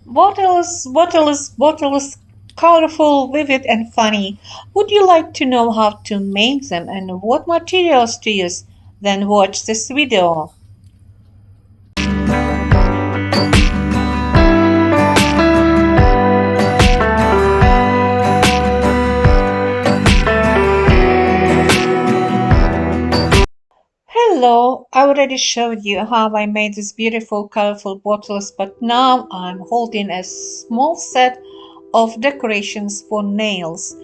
Bottles, bottles, bottles, colorful, vivid, and funny. Would you like to know how to make them and what materials to use? Then watch this video. Hello, I already showed you how I made these beautiful, colorful bottles, but now I'm holding a small set of decorations for nails.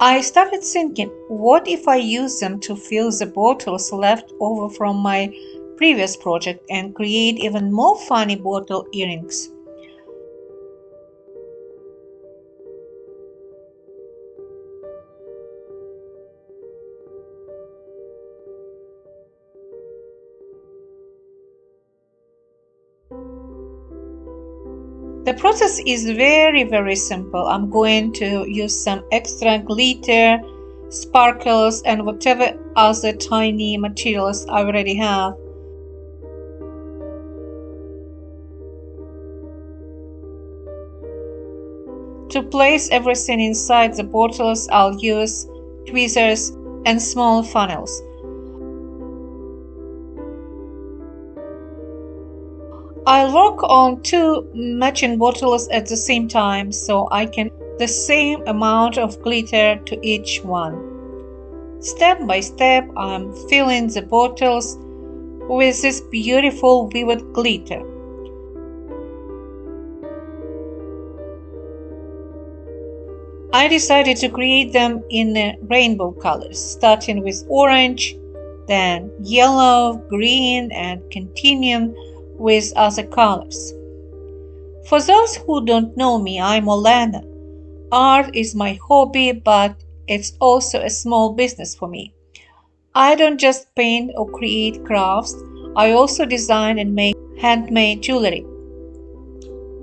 I started thinking, what if I use them to fill the bottles left over from my previous project and create even more funny bottle earrings? The process is very simple. I'm going to use some extra glitter, sparkles, and whatever other tiny materials I already have. To place everything inside the bottles, I'll use tweezers and small funnels. I'll work on two matching bottles at the same time so I can the same amount of glitter to each one. Step by step, I'm filling the bottles with this beautiful vivid glitter. I decided to create them in rainbow colors, starting with orange, then yellow, green, and continuing with other colors. For those who don't know me, I'm Olena. Art is my hobby, but it's also a small business for me. I don't just paint or create crafts, I also design and make handmade jewelry.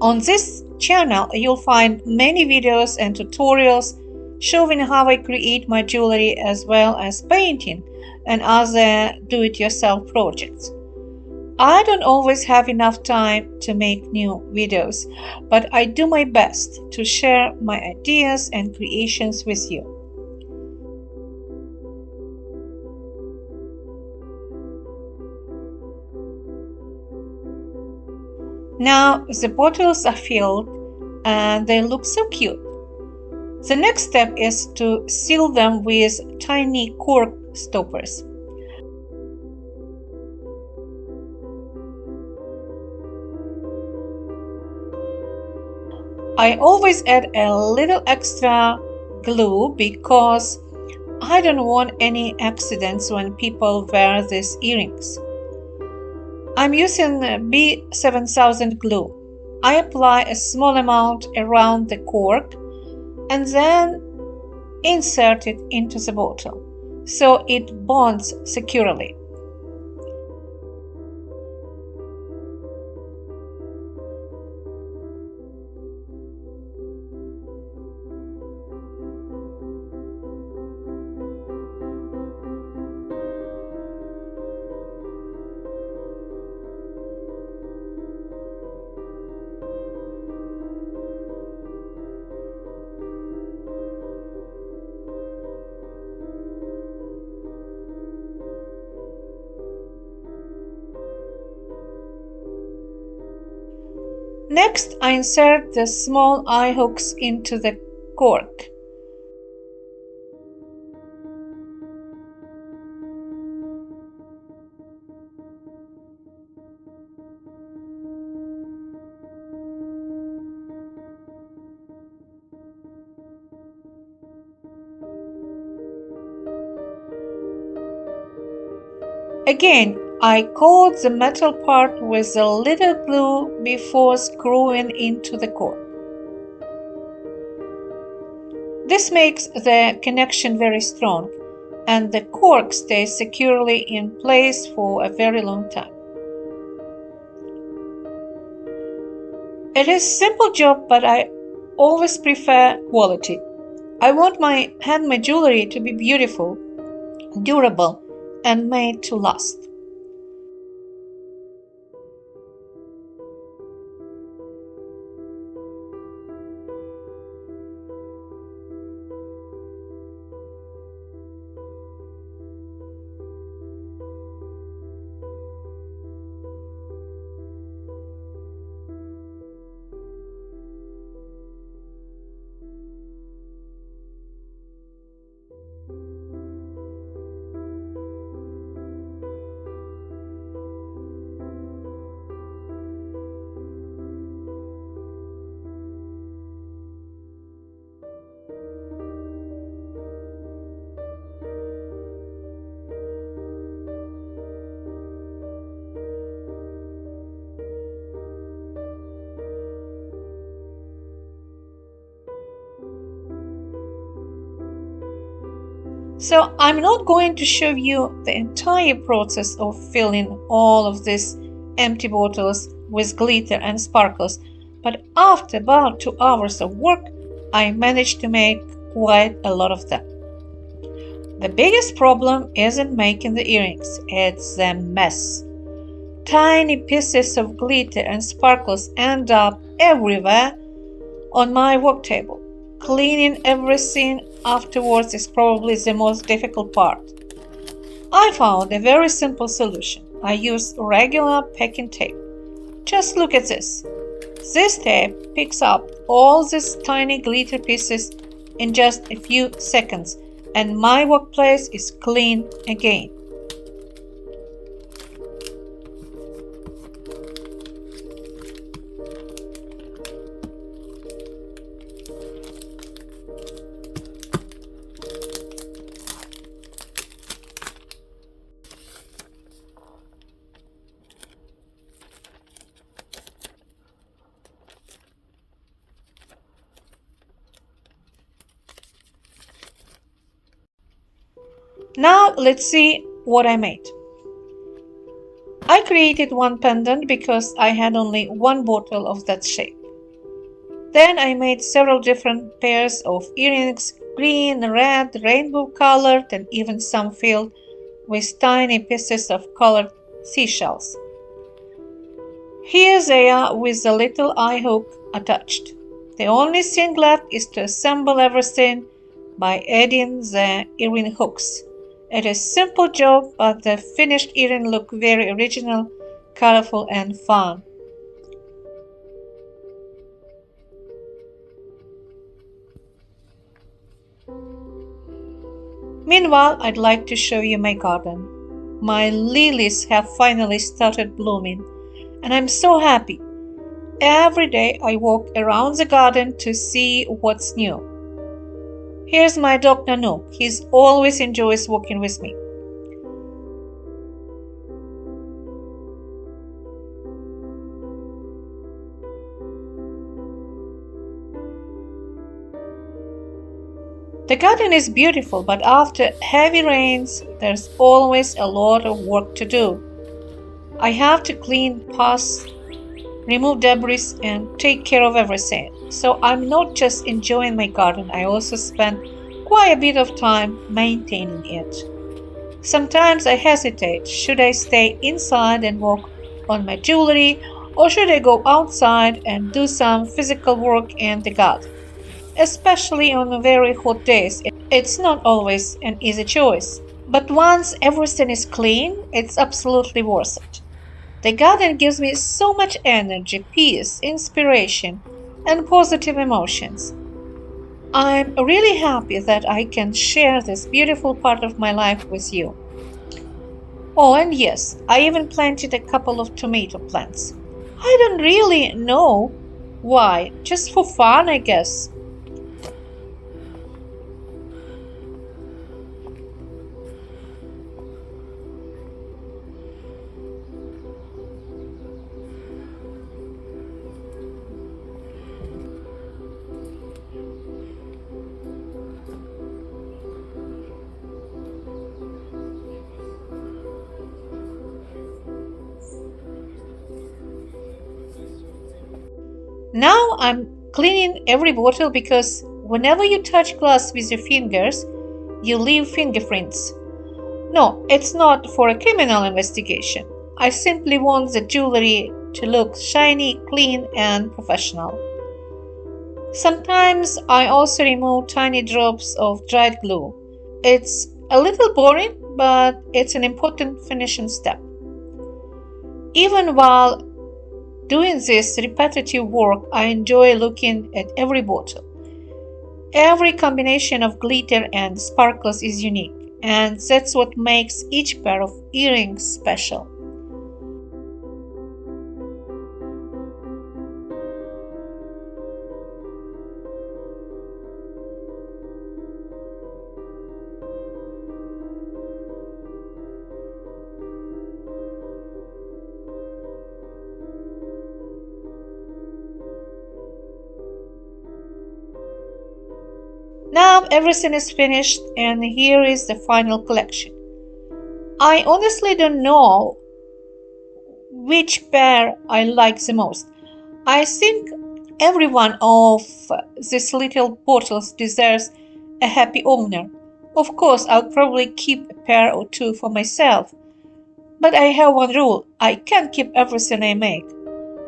On this channel, you'll find many videos and tutorials showing how I create my jewelry as well as painting and other do-it-yourself projects. I don't always have enough time to make new videos, but I do my best to share my ideas and creations with you. Now the bottles are filled and they look so cute. The next step is to seal them with tiny cork stoppers. I always add a little extra glue because I don't want any accidents when people wear these earrings. I'm using B7000 glue. I apply a small amount around the cork and then insert it into the bottle so it bonds securely. Next, I insert the small eye hooks into the cork. Again, I coat the metal part with a little glue before screwing into the cork. This makes the connection very strong and the cork stays securely in place for a very long time. It is a simple job, but I always prefer quality. I want my handmade jewelry to be beautiful, durable, and made to last. So I'm not going to show you the entire process of filling all of these empty bottles with glitter and sparkles, but after about 2 hours of work, I managed to make quite a lot of them. The biggest problem isn't making the earrings, it's the mess. Tiny pieces of glitter and sparkles end up everywhere on my work table. Cleaning everything afterwards is probably the most difficult part. I found a very simple solution. I use regular packing tape. Just look at this. This tape picks up all these tiny glitter pieces in just a few seconds, and my workplace is clean again. Now let's see what I made. I created one pendant because I had only one bottle of that shape. Then I made several different pairs of earrings, green, red, rainbow colored, and even some filled with tiny pieces of colored seashells. Here they are with a little eye hook attached. The only thing left is to assemble everything by adding the earring hooks. It is a simple job, but the finished earring look very original, colorful, and fun. Meanwhile, I'd like to show you my garden. My lilies have finally started blooming, and I'm so happy. Every day I walk around the garden to see what's new. Here's my dog Nanook. He always enjoys walking with me. The garden is beautiful, but after heavy rains, there's always a lot of work to do. I have to clean paths, remove debris, and take care of everything. So I'm not just enjoying my garden, I also spend quite a bit of time maintaining it. Sometimes I hesitate. Should I stay inside and work on my jewelry, or should I go outside and do some physical work in the garden? Especially on very hot days, it's not always an easy choice. But once everything is clean, it's absolutely worth it. The garden gives me so much energy, peace, inspiration, and positive emotions. I'm really happy that I can share this beautiful part of my life with you. Oh, and yes, I even planted a couple of tomato plants. I don't really know why, just for fun, I guess. Now I'm cleaning every bottle because whenever you touch glass with your fingers, you leave fingerprints. No, it's not for a criminal investigation. I simply want the jewelry to look shiny, clean, and professional. Sometimes I also remove tiny drops of dried glue. It's a little boring, but it's an important finishing step. Even while doing this repetitive work, I enjoy looking at every bottle. Every combination of glitter and sparkles is unique, and that's what makes each pair of earrings special. Now everything is finished, and here is the final collection. I honestly don't know which pair I like the most. I think every one of these little bottles deserves a happy owner. Of course, I'll probably keep a pair or two for myself, but I have one rule: I can't keep everything I make.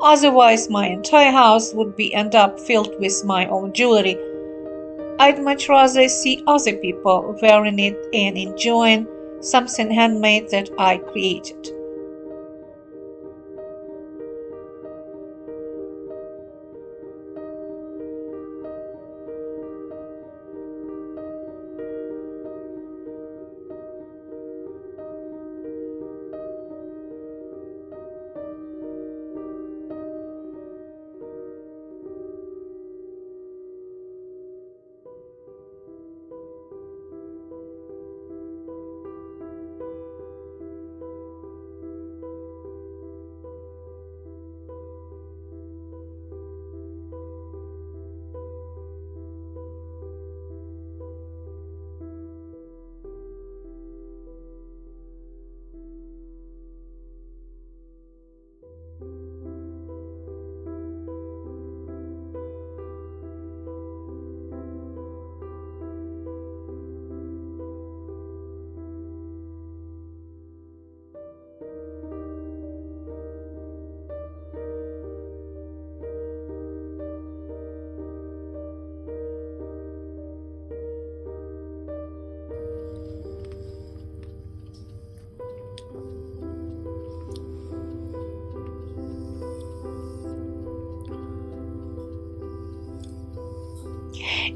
Otherwise, my entire house would be end up filled with my own jewelry. I'd much rather see other people wearing it and enjoying something handmade that I created.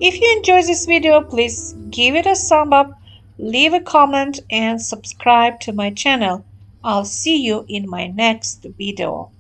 If you enjoyed this video, please give it a thumb up, leave a comment, and subscribe to my channel. I'll see you in my next video.